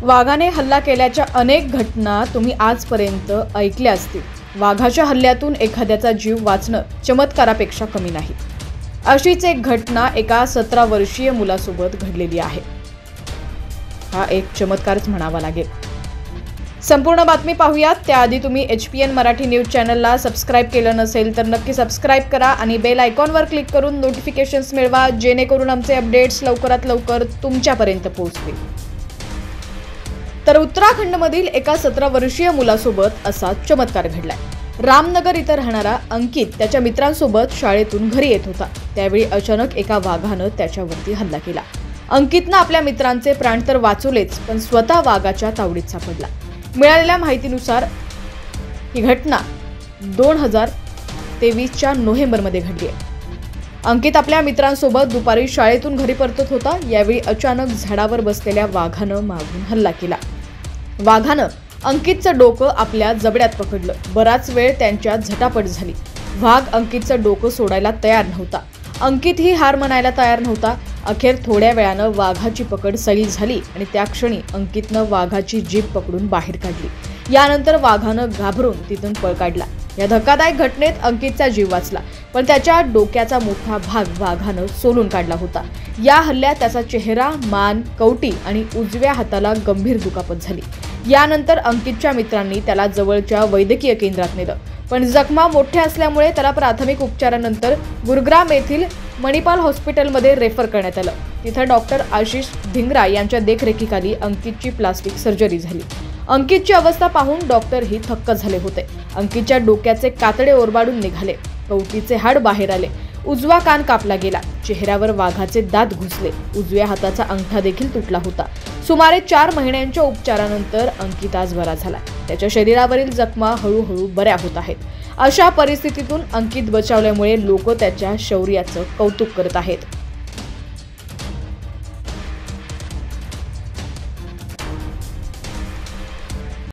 वाघाने हल्ला केल्याच्या अनेक घटना तुम्ही आजपर्यंत ऐकल्या असतील। वाघाच्या हल्ल्यातून एखाद्याचा जीव वाचणं चमत्कारापेक्षा कमी नाही। अशीच एक घटना एका 17 वर्षीय मुलासोबत घडलेली आहे। हा एक चमत्कारच म्हणावा लागेल। संपूर्ण बातमी पाहूयात त्याआधी तुम्ही HPN मराठी न्यूज चॅनलला सबस्क्राइब केलं नसेल तर नक्की सबस्क्राइब करा आणि बेल आयकॉनवर क्लिक करून नोटिफिकेशन्स मिळवा, जेणेकरून आमचे अपडेट्स लवकरात लवकर तुमच्यापर्यंत पोहोचतील। तर उत्तराखंडमधील एका 17 वर्षीय मुलासोबत असा चमत्कार घडलाय। रामनगर इथं राहणारा अंकित त्याच्या मित्रांसोबत शाळेतून घरी येत होता। त्यावेळी अचानक एका वाघानं त्याच्यावरती हल्ला केला। अंकितनं आपल्या मित्रांचे प्राण तर वाचवलेच, पण स्वतः वाघाच्या तावडीत सापडला। मिळालेल्या माहितीनुसार ही घटना 2023च्या नोव्हेंबरमध्ये घडली आहे। अंकित आपल्या मित्रांसोबत दुपारी शाळेतून घरी परतत होता। यावेळी अचानक झाडावर बसलेल्या वाघानं मागून हल्ला केला। वाघानं अंकितचं डोकं आपल्या जबड्यात पकडलं। बराच वेळ त्यांच्यात झटापट झाली। वाघ अंकितचं डोकं सोडायला तयार नव्हता। अंकित ही हार मानायला तयार नव्हता। अखेर थोड्या वेळानं वाघाची पकड सैल झाली आणि त्या क्षणी अंकितनं वाघाची जीभ पकडून बाहेर काढली। यानंतर वाघानं घाबरून तिथून पळ काढला। या धक्कादायक घटनेत अंकितचा जीव वाचला, पण त्याच्या डोक्याचा मोठा भाग वाघानं सोलून काढला होता। या हल्ल्यात त्याचा चेहरा, मान, कवटी आणि उजव्या हाताला गंभीर दुखापत झाली। यानंतर अंकितच्या मित्रांनी त्याला जवळच्या वैद्यकीय केंद्रात नेलं, पण जखमा मोठ्या असल्यामुळे त्याला प्राथमिक उपचारानंतर गुरुग्राम येथील मणिपाल हॉस्पिटलमध्ये रेफर करण्यात आलं। तिथं डॉक्टर आशिष धिंगरा यांच्या देखरेखीखाली अंकितची प्लास्टिक सर्जरी झाली। अंकितची अवस्था पाहून डॉक्टरही थक्क झाले होते। अंकितच्या डोक्याचे कातडे ओरबाडून निघाले, कवटीचे हाड बाहेर आले, उजवा कान कापला गेला, चेहऱ्यावर वाघाचे दात घुसले, उजव्या हाताचा अंगठा देखील तुटला होता। सुमारे 4 महिन्यांच्या उपचारानंतर अंकित आज बरा झाला। त्याच्या शरीरावरील जखमा हळूहळू बऱ्या होत आहेत। अशा परिस्थितीतून अंकित बचावल्यामुळे लोक त्याच्या शौर्याचं कौतुक करत आहेत।